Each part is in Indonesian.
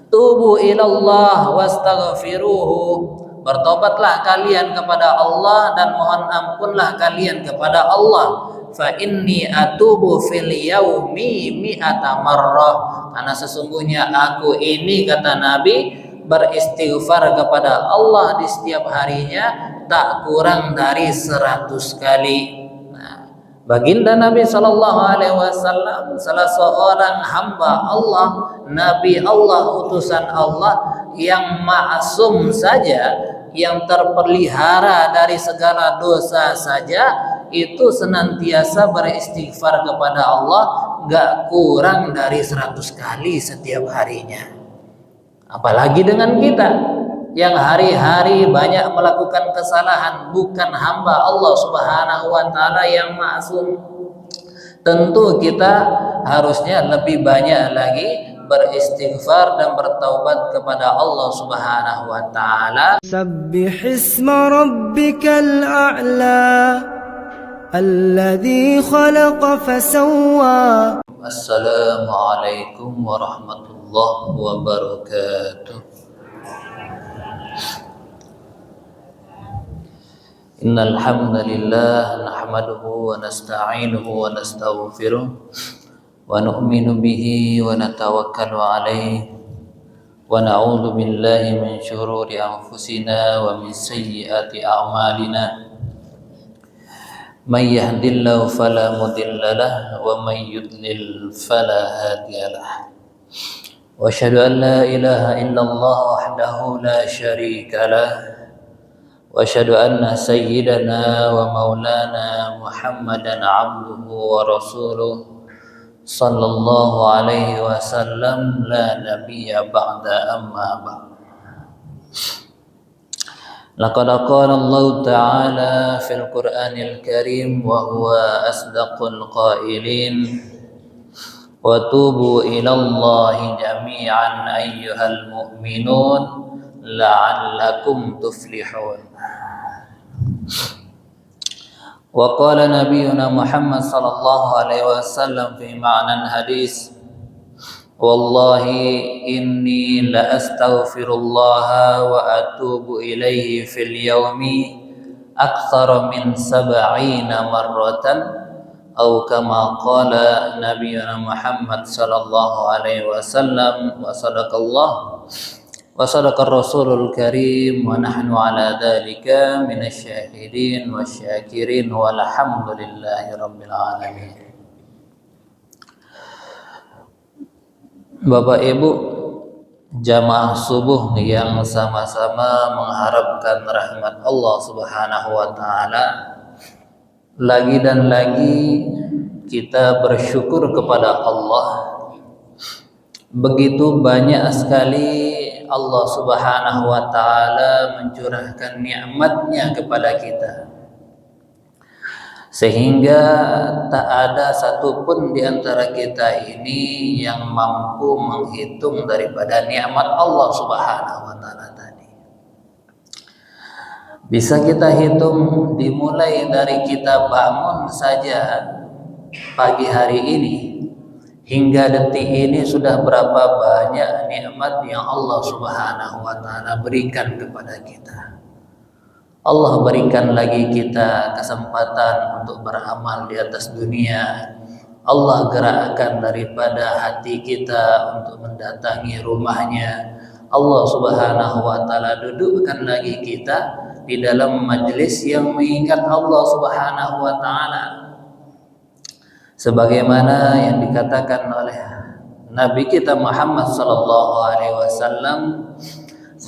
Tubu ilallah wastaghfiruhu. Bertobatlah kalian kepada Allah dan mohon ampunlah kalian kepada Allah. Fa inni atubu fil yaumi mi'ata marrah. Karena sesungguhnya aku ini, kata Nabi, beristighfar kepada Allah di setiap harinya tak kurang dari 100 kali. Baginda Nabi Shallallahu Alaihi Wasallam salah seorang hamba Allah, Nabi Allah, utusan Allah yang maksum saja, yang terpelihara dari segala dosa saja, itu senantiasa beristighfar kepada Allah gak kurang dari 100 kali setiap harinya. Apalagi dengan kita yang hari-hari banyak melakukan kesalahan, bukan hamba Allah Subhanahu wa taala yang maksum. Tentu kita harusnya lebih banyak lagi beristighfar dan bertaubat kepada Allah Subhanahu wa taala. Sabbihisma rabbikal a'la alladzi khalaqa fasawwa. Assalamualaikum warahmatullahi wabarakatuh. Innal hamdalillah nahmaduhu wa nasta'inuhu wa nastaghfiruh wa nu'minu bihi wa natawakkalu alayhi wa na'udzu billahi min shururi anfusina wa min sayyiati a'malina. May yahdihillahu fala mudilla lahu wa may yudlil fala hadiya lahu. Wa asyhadu an la ilaha illallah wahdahu la syarika lahu. Wa asyhadu anna sayyidana wa maulana Muhammadan abduhu wa rasuluh sallallahu alaihi wasallam la nabiyya ba'da amma ba'd. Laqad qala Allah ta'ala fil Qur'anil Karim wa huwa asdaqul qailin wa tubu ilallahi jami'an ayyuhal mu'minun la'allakum tuflihun. Wa qala nabiyuna Muhammad sallallahu alaihi wasallam fi ma'nan hadis, wallahi inni la astaghfirullah wa atubu ilaihi fil yaumi aktsara min 70 marratan atau kama qala nabiyuna Muhammad sallallahu alaihi wasallam. Wa sadaqallah wa sadaqar rasulul karim wa nahnu ala dzalika minasyahidin wasyakirin walhamdulillahi rabbil alamin. Bapak Ibu jamaah subuh yang sama-sama mengharapkan rahmat Allah Subhanahu wa taala, lagi dan lagi kita bersyukur kepada Allah. Begitu banyak sekali Allah Subhanahu wa taala mencurahkan nikmatnya kepada kita, sehingga tak ada satupun di antara kita ini yang mampu menghitung daripada nikmat Allah Subhanahu wa taala tadi. Bisa kita hitung dimulai dari kita bangun saja pagi hari ini hingga detik ini sudah berapa banyak nikmat yang Allah Subhanahu wa taala berikan kepada kita. Allah berikan lagi kita kesempatan untuk beramal di atas dunia. Allah gerakkan daripada hati kita untuk mendatangi rumahnya. Allah Subhanahu wa taala dudukkan lagi kita di dalam majelis yang mengingat Allah Subhanahu wa taala. Sebagaimana yang dikatakan oleh Nabi kita Muhammad sallallahu alaihi wasallam,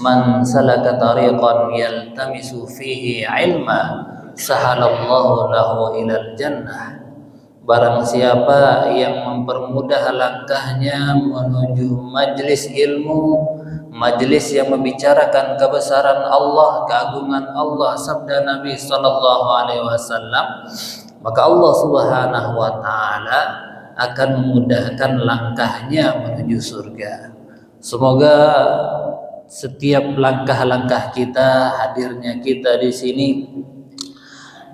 man salaka tariqan yaltamisu fihi ilma sahalallahu lahu ilal jannah. Barang siapa yang mempermudah langkahnya menuju majlis ilmu, majlis yang membicarakan kebesaran Allah, keagungan Allah, sabda Nabi sallallahu alaihi wasallam, maka Allah Subhanahu wa taala akan memudahkan langkahnya menuju surga. Semoga setiap langkah-langkah kita, hadirnya kita di sini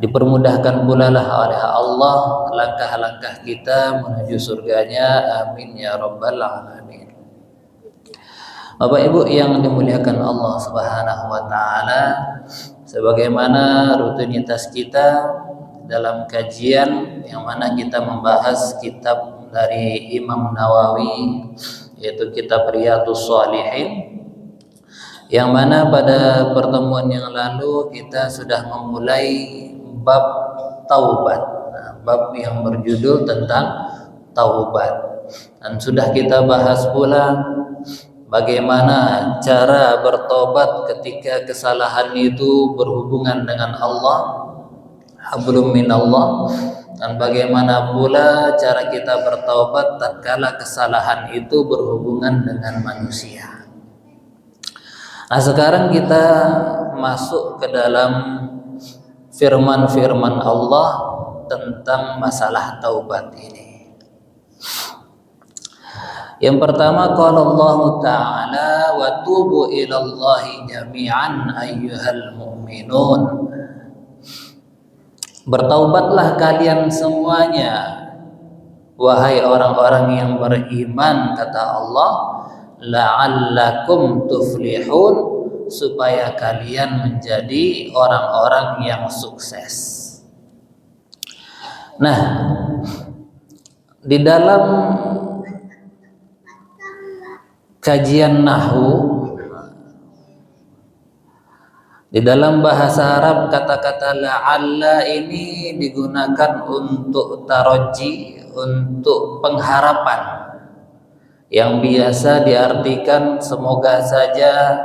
dipermudahkan pula lah oleh Allah langkah-langkah kita menuju surganya. Amin ya rabbal alamin. Bapak Ibu yang dimuliakan Allah Subhanahu wa taala, sebagaimana rutinitas kita dalam kajian yang mana kita membahas kitab dari Imam Nawawi, yaitu kitab Riyadhus Shalihin, yang mana pada pertemuan yang lalu kita sudah memulai bab taubat, bab yang berjudul tentang taubat, dan sudah kita bahas pula bagaimana cara bertobat ketika kesalahan itu berhubungan dengan Allah, hablum minallah, dan bagaimana pula cara kita bertobat tatkala kesalahan itu berhubungan dengan manusia. Nah, sekarang kita masuk ke dalam firman-firman Allah tentang masalah taubat ini. Yang pertama, qala Allah Ta'ala wa tubu ilallahi jami'an ayyuhal mu'minun. Bertaubatlah kalian semuanya, wahai orang-orang yang beriman, kata Allah, la'allakum tuflihun, supaya kalian menjadi orang-orang yang sukses. Nah, di dalam kajian nahwu, di dalam bahasa Arab, kata-kata la'alla ini digunakan untuk taraji, untuk pengharapan, yang biasa diartikan semoga saja,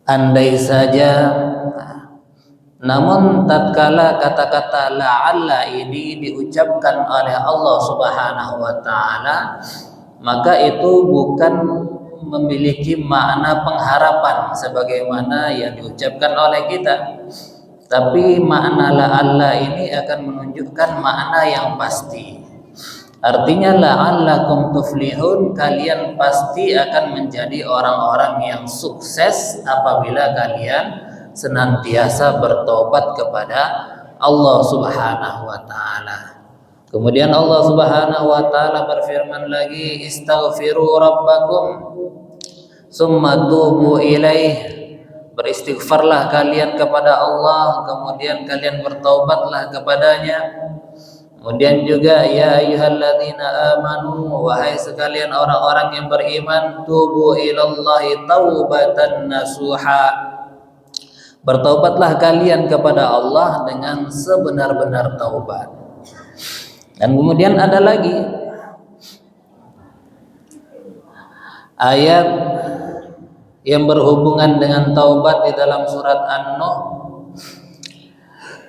andai saja. Namun tatkala kata-kata la'alla ini diucapkan oleh Allah Subhanahu wa taala, maka itu bukan memiliki makna pengharapan sebagaimana yang diucapkan oleh kita, tapi makna la'alla ini akan menunjukkan makna yang pasti. Artinya la'allakum tuflihun, kalian pasti akan menjadi orang-orang yang sukses apabila kalian senantiasa bertobat kepada Allah Subhanahu wa taala. Kemudian Allah Subhanahu wa taala berfirman lagi, istaghfiru rabbakum summa tubu ilaih. Beristighfarlah kalian kepada Allah, kemudian kalian bertaubatlah kepadanya. Kemudian juga ya ayyuhalladzina amanu, wahai sekalian orang-orang yang beriman, tubu ilallahi taubatan nasuha. Bertaubatlah kalian kepada Allah dengan sebenar-benar taubat. Dan kemudian ada lagi ayat yang berhubungan dengan taubat di dalam surat An-Nuh.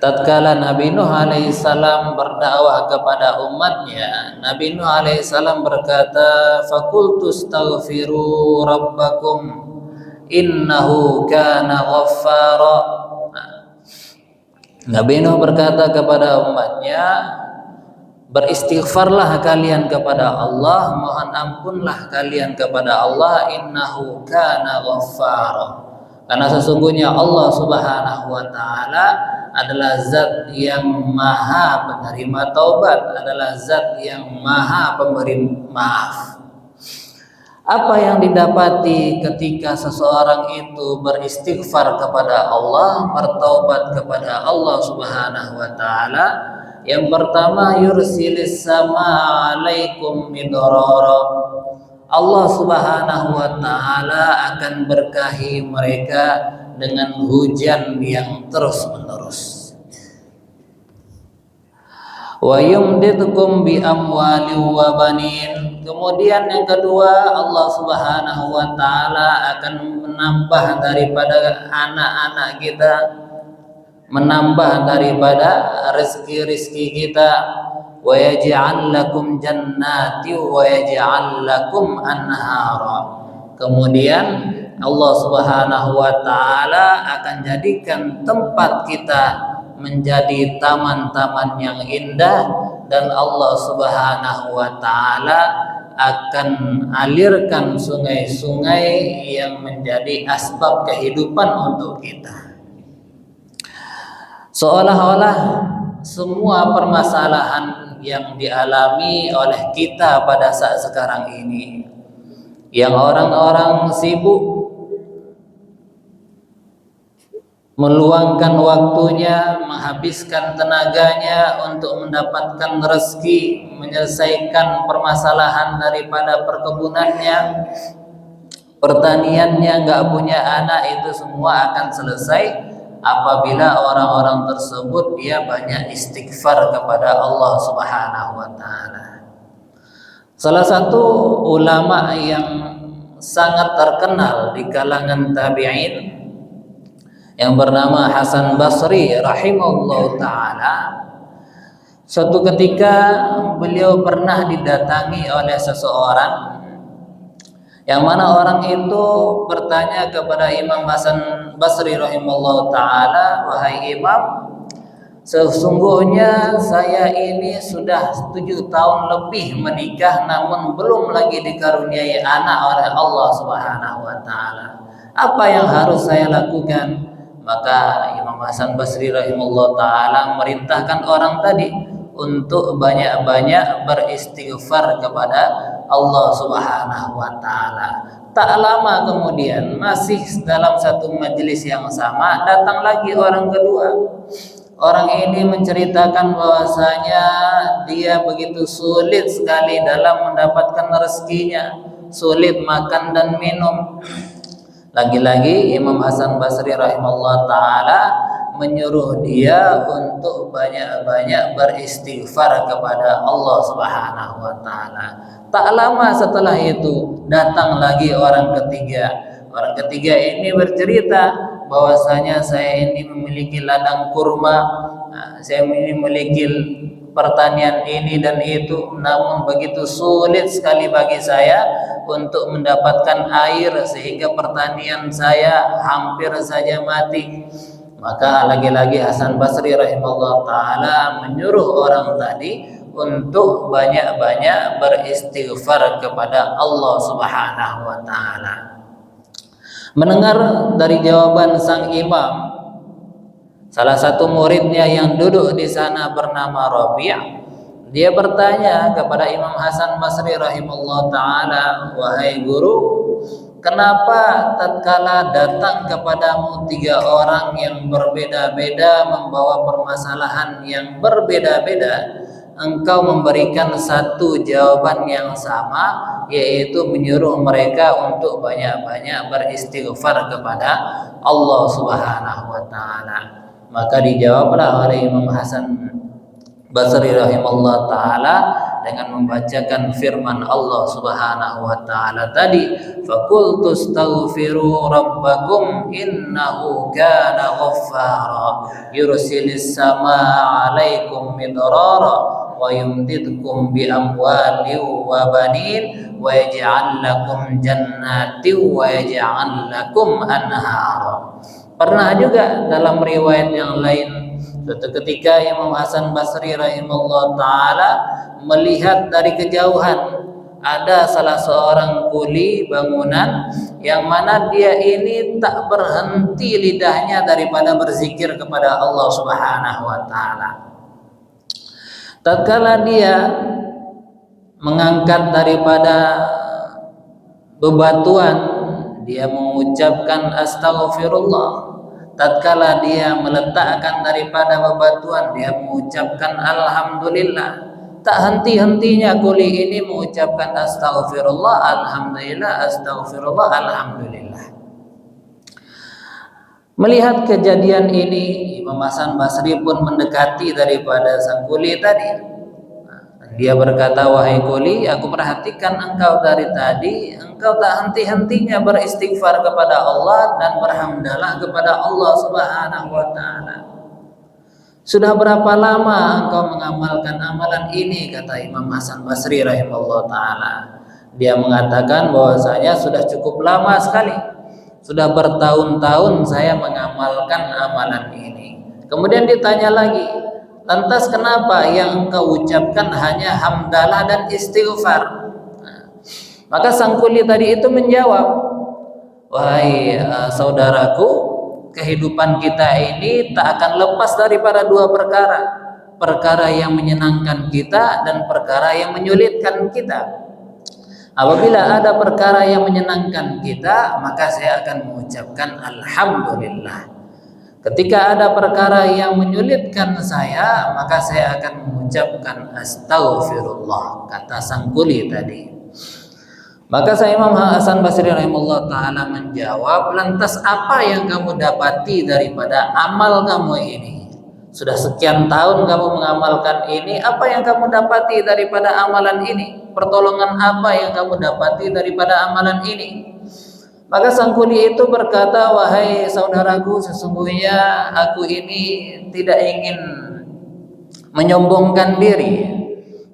Tatkala Nabi Nuh alaihissalam berdakwah kepada umatnya, Nabi Nuh alaihissalam berkata, "Faqultu astaghfiru rabbakum innahu kana ghaffara." Nabi Nuh berkata kepada umatnya, beristighfarlah kalian kepada Allah, mohon ampunlah kalian kepada Allah, innahu kana ghaffara, karena sesungguhnya Allah Subhanahu wa taala adalah zat yang maha penerima taubat, adalah zat yang maha pemberi maaf. Apa yang didapati ketika seseorang itu beristighfar kepada Allah, bertaubat kepada Allah Subhanahu wa taala? Yang pertama, yursilis sama alaikum midrara. Allah Subhanahu wa taala akan berkahi mereka dengan hujan yang terus-menerus. Wa yumdidkum bi amwali wa banin. Kemudian yang kedua, Allah Subhanahu wa taala akan menambah daripada anak-anak kita, menambah daripada rezeki-rezeki kita. Wa yaj'al lakum jannati wa yaj'al lakum anhara. Kemudian Allah Subhanahu wa taala akan jadikan tempat kita menjadi taman-taman yang indah, dan Allah Subhanahu wa taala akan alirkan sungai-sungai yang menjadi asbab kehidupan untuk kita. Seolah-olah semua permasalahan yang dialami oleh kita pada saat sekarang ini, yang orang-orang sibuk meluangkan waktunya, menghabiskan tenaganya untuk mendapatkan rezeki, menyelesaikan permasalahan daripada perkebunannya, pertaniannya, nggak punya anak, itu semua akan selesai apabila orang-orang tersebut dia banyak istighfar kepada Allah Subhanahu wa taala. Salah satu ulama yang sangat terkenal di kalangan tabi'in yang bernama Hasan Basri rahimahullah ta'ala, suatu ketika beliau pernah didatangi oleh seseorang, yang mana orang itu bertanya kepada Imam Hasan Basri rahimahullah ta'ala, wahai Imam, sesungguhnya saya ini sudah 7 tahun lebih menikah namun belum lagi dikaruniai anak oleh Allah Subhanahu wa ta'ala. Apa yang harus saya lakukan? Maka Imam Hasan Basri rahimahullah ta'ala merintahkan orang tadi untuk banyak-banyak beristighfar kepada Allah Subhanahu wa ta'ala. Tak lama kemudian, masih dalam satu majelis yang sama, datang lagi orang kedua. Orang ini menceritakan bahwasanya dia begitu sulit sekali dalam mendapatkan rezekinya, sulit makan dan minum. Lagi-lagi Imam Hasan Basri rahimahullah ta'ala menyuruh dia untuk banyak-banyak beristighfar kepada Allah Subhanahu wa ta'ala. Tak lama setelah itu datang lagi orang ketiga. Orang ketiga ini bercerita bahwasanya saya ini memiliki ladang kurma, saya ini memiliki pertanian ini dan itu, namun begitu sulit sekali bagi saya untuk mendapatkan air sehingga pertanian saya hampir saja mati. Maka lagi-lagi Hasan Basri rahimahullah ta'ala menyuruh orang tadi untuk banyak-banyak beristighfar kepada Allah Subhanahu wa ta'ala. Mendengar dari jawaban sang imam, salah satu muridnya yang duduk di sana bernama Rabi', dia bertanya kepada Imam Hasan Basri rahimahullah ta'ala, wahai guru, kenapa tatkala datang kepadamu 3 orang yang berbeda-beda membawa permasalahan yang berbeda-beda, engkau memberikan satu jawaban yang sama, yaitu menyuruh mereka untuk banyak-banyak beristighfar kepada Allah Subhanahu wa ta'ala? Maka dijawablah oleh Imam Hasan Basri rahimahullah ta'ala dengan membacakan firman Allah Subhanahu wa ta'ala tadi, faqultu astaghfiru rabbakum innahu kana ghaffara yursilis samaa 'alaikum midrara wa yumdidkum bi amwalin wa banin wa yaj'al lakum jannatin wa yaj'al lakum anhara. Pernah juga dalam riwayat yang lain, suatu ketika Imam Hasan Basri rahimahullah ta'ala melihat dari kejauhan ada salah seorang kuli bangunan yang mana dia ini tak berhenti lidahnya daripada berzikir kepada Allah Subhanahu wa ta'ala. Tatkala dia mengangkat daripada bebatuan, dia mengucapkan astaghfirullah. Tatkala dia meletakkan daripada bebatuan, dia mengucapkan alhamdulillah. Tak henti-hentinya kuli ini mengucapkan astaghfirullah, alhamdulillah, astaghfirullah, alhamdulillah. Melihat kejadian ini, Imam Hasan Basri pun mendekati daripada sang kuli tadi. Dia berkata, wahai kuli, aku perhatikan engkau dari tadi, engkau tak henti-hentinya beristighfar kepada Allah dan berhamdalah kepada Allah Subhanahu wa ta'ala. Sudah berapa lama engkau mengamalkan amalan ini? Kata Imam Hasan Basri rahimahullah ta'ala. Dia mengatakan bahwasanya sudah cukup lama sekali, sudah bertahun-tahun saya mengamalkan amalan ini. Kemudian ditanya lagi, lantas kenapa yang engkau ucapkan hanya hamdalah dan istighfar? Maka sang kuli tadi itu menjawab, wahai saudaraku, kehidupan kita ini tak akan lepas daripada 2 perkara. Perkara yang menyenangkan kita dan perkara yang menyulitkan kita. Apabila ada perkara yang menyenangkan kita, maka saya akan mengucapkan alhamdulillah. Ketika ada perkara yang menyulitkan saya, maka saya akan mengucapkan astaghfirullah, kata sang kuli tadi. Maka saya Imam Hasan Basri rahimahullah ta'ala menjawab, lantas apa yang kamu dapati daripada amal kamu ini? Sudah sekian tahun kamu mengamalkan ini, apa yang kamu dapati daripada amalan ini? Pertolongan apa yang kamu dapati daripada amalan ini? Maka sang kuli itu berkata, wahai saudaraku, sesungguhnya aku ini tidak ingin menyombongkan diri,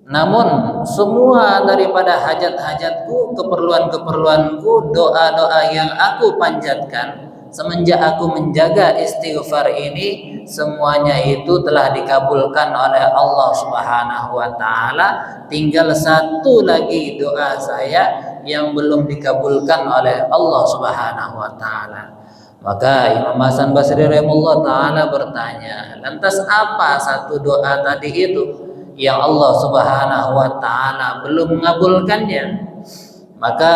namun semua daripada hajat-hajatku, keperluan-keperluanku, doa-doa yang aku panjatkan semenjak aku menjaga istighfar ini, semuanya itu telah dikabulkan oleh Allah Subhanahu wa taala. Tinggal satu lagi doa saya yang belum dikabulkan oleh Allah Subhanahu wa taala. Maka Imam Hasan Basri rahimahullah taala bertanya, lantas apa satu doa tadi itu yang Allah Subhanahu wa taala belum mengabulkannya? Maka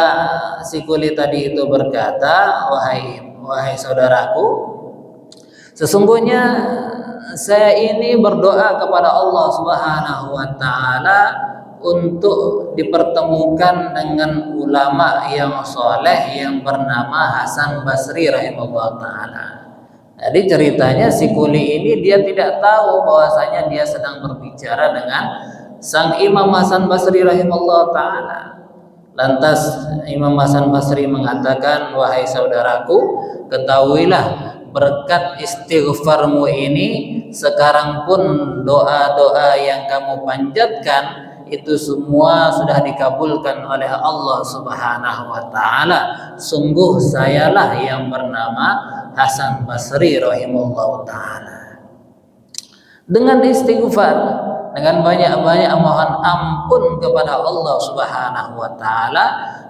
si kuli tadi itu berkata, wahai saudaraku, sesungguhnya saya ini berdoa kepada Allah Subhanahu wa taala untuk dipertemukan dengan ulama yang soleh yang bernama Hasan Basri rahimahullah taala. Jadi ceritanya si kuli ini dia tidak tahu bahwasanya dia sedang berbicara dengan sang Imam Hasan Basri rahimahullah taala. Lantas Imam Hasan Basri mengatakan, wahai saudaraku, ketahuilah berkat istighfarmu ini, sekarang pun doa-doa yang kamu panjatkan itu semua sudah dikabulkan oleh Allah Subhanahu wa taala. Sungguh sayalah yang bernama Hasan Basri rahimahullah taala. Dengan istighfar, dengan banyak-banyak mohon ampun kepada Allah Subhanahu wa taala,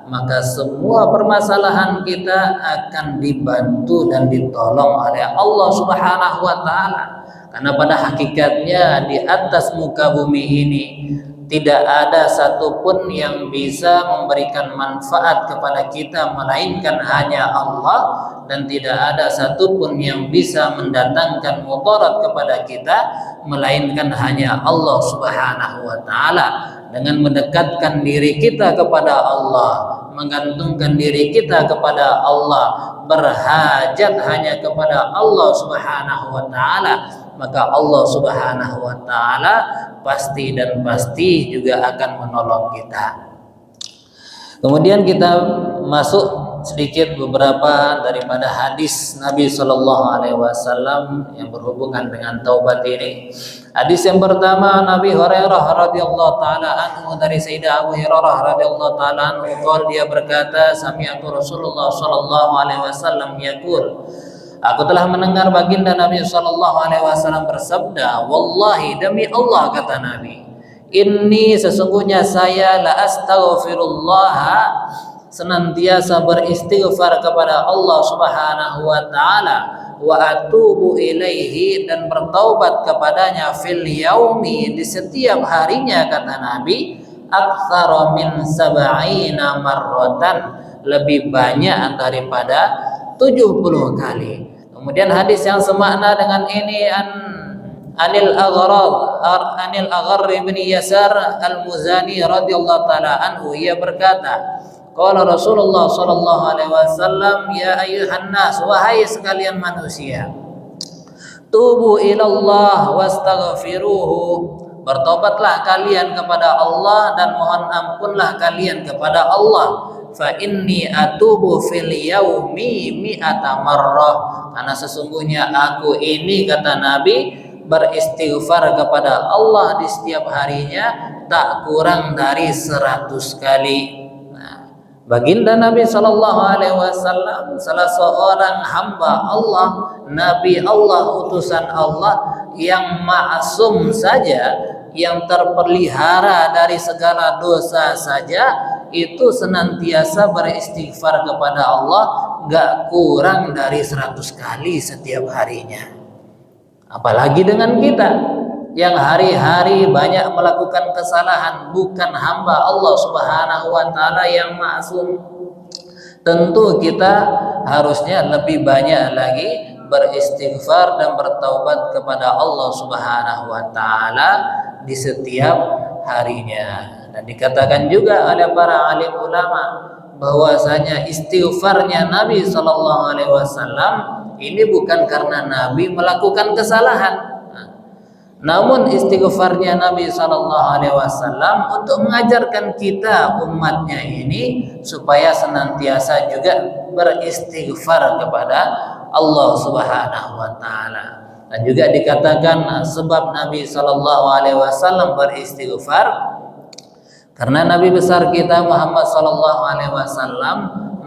maka semua permasalahan kita akan dibantu dan ditolong oleh Allah Subhanahu wa taala. Karena pada hakikatnya di atas muka bumi ini tidak ada satupun yang bisa memberikan manfaat kepada kita melainkan hanya Allah, dan tidak ada satupun yang bisa mendatangkan mudarat kepada kita melainkan hanya Allah Subhanahu wa taala. Dengan mendekatkan diri kita kepada Allah, menggantungkan diri kita kepada Allah, berhajat hanya kepada Allah Subhanahu wa taala, maka Allah Subhanahu wa taala pasti dan pasti juga akan menolong kita. Kemudian kita masuk sedikit beberapa daripada hadis Nabi Shallallahu Alaihi Wasallam yang berhubungan dengan taubat ini. Hadis yang pertama, Nabi Hurairah radhiyallahu taala anhu, dari Sayyidah Abu Hurairah radhiyallahu taala anhu, dia berkata, sami'tu Rasulullah Shallallahu Alaihi Wasallam yaqul, aku telah mendengar baginda Nabi Shallallahu Alaihi Wasallam bersabda, wallahi, demi Allah, kata Nabi, inni, sesungguhnya saya, la astaghfirullah, senantiasa beristighfar kepada Allah Subhanahu wa taala, wa atubu ilaihi, dan bertaubat kepadanya, fil yaumi, di setiap harinya, kata Nabi, aktsara min sab'ina marratan, lebih banyak daripada 70 kali. Kemudian hadis yang semakna dengan ini, Anil Agharr bin Yasar Al-Muzani radhiyallahu taala anhu, ia berkata, qala Rasulullah sallallahu alaihi wasallam, ya ayyuhan nas, wahai sekalian manusia, tubu ilallah wastaghfiruhu, bertobatlah kalian kepada Allah dan mohon ampunlah kalian kepada Allah. Fa inni atubu fil yaumi mi'ata marrah, karena sesungguhnya aku ini, kata Nabi, beristighfar kepada Allah di setiap harinya tak kurang dari 100 kali. Nah, baginda Nabi Shallallahu Alaihi Wasallam, salah seorang hamba Allah, Nabi Allah, utusan Allah yang ma'asum saja, yang terpelihara dari segala dosa saja, itu senantiasa beristighfar kepada Allah gak kurang dari 100 kali setiap harinya. Apalagi dengan kita. yang hari-hari banyak melakukan kesalahan, bukan hamba Allah Subhanahu wa taala yang maksum. Tentu kita harusnya lebih banyak lagi beristighfar dan bertaubat kepada Allah Subhanahu wa taala di setiap harinya. Dan dikatakan juga oleh para alim ulama bahwasanya istighfarnya Nabi sallallahu alaihi wasallam ini bukan karena Nabi melakukan kesalahan, namun istighfarnya Nabi sallallahu alaihi wasallam untuk mengajarkan kita umatnya ini supaya senantiasa juga beristighfar kepada Allah Subhanahu wa taala. Dan juga dikatakan sebab Nabi sallallahu alaihi wasallam beristighfar karena Nabi besar kita Muhammad sallallahu alaihi wasallam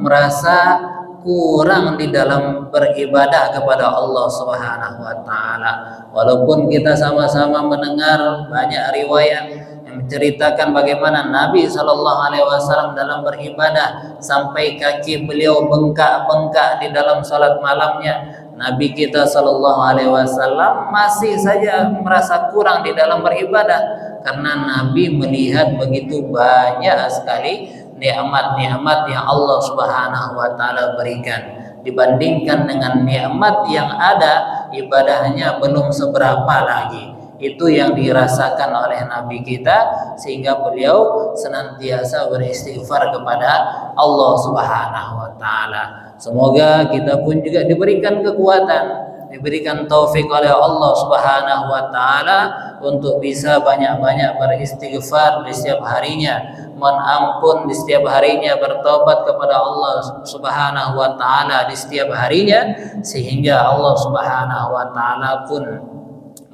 merasa kurang di dalam beribadah kepada Allah Subhanahu wa taala. Walaupun kita sama-sama mendengar banyak riwayat yang menceritakan bagaimana Nabi sallallahu alaihi wasallam dalam beribadah sampai kaki beliau bengkak-bengkak di dalam salat malamnya, Nabi kita sallallahu alaihi wasallam masih saja merasa kurang di dalam beribadah karena Nabi melihat begitu banyak sekali nikmat-nikmat yang Allah Subhanahu wa taala berikan. Dibandingkan dengan nikmat yang ada, ibadahnya belum seberapa lagi. Itu yang dirasakan oleh Nabi kita sehingga beliau senantiasa beristighfar kepada Allah Subhanahu wa taala. Semoga kita pun juga diberikan kekuatan, diberikan taufik oleh Allah Subhanahu wa taala untuk bisa banyak-banyak beristighfar di setiap harinya, mohon ampun di setiap harinya, bertobat kepada Allah Subhanahu wa taala di setiap harinya, sehingga Allah Subhanahu wa taala pun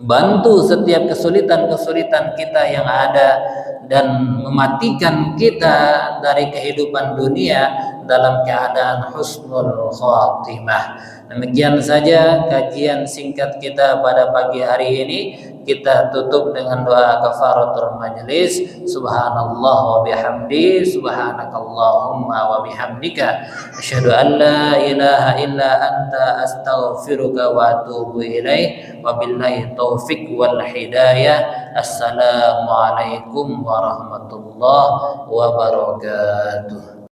bantu setiap kesulitan-kesulitan kita yang ada dan mematikan kita dari kehidupan dunia dalam keadaan husnul khatimah. Demikian saja kajian singkat kita pada pagi hari ini. Kita tutup dengan doa kafaratul majlis. Subhanallah wa bihamdi, subhanakallahumma wa bihamdika, asyhadu an la ilaha illa anta, astaghfiruka wa atubu ilaih. Wabillahi taufik wal hidayah. Assalamualaikum warahmatullahi wabarakatuh.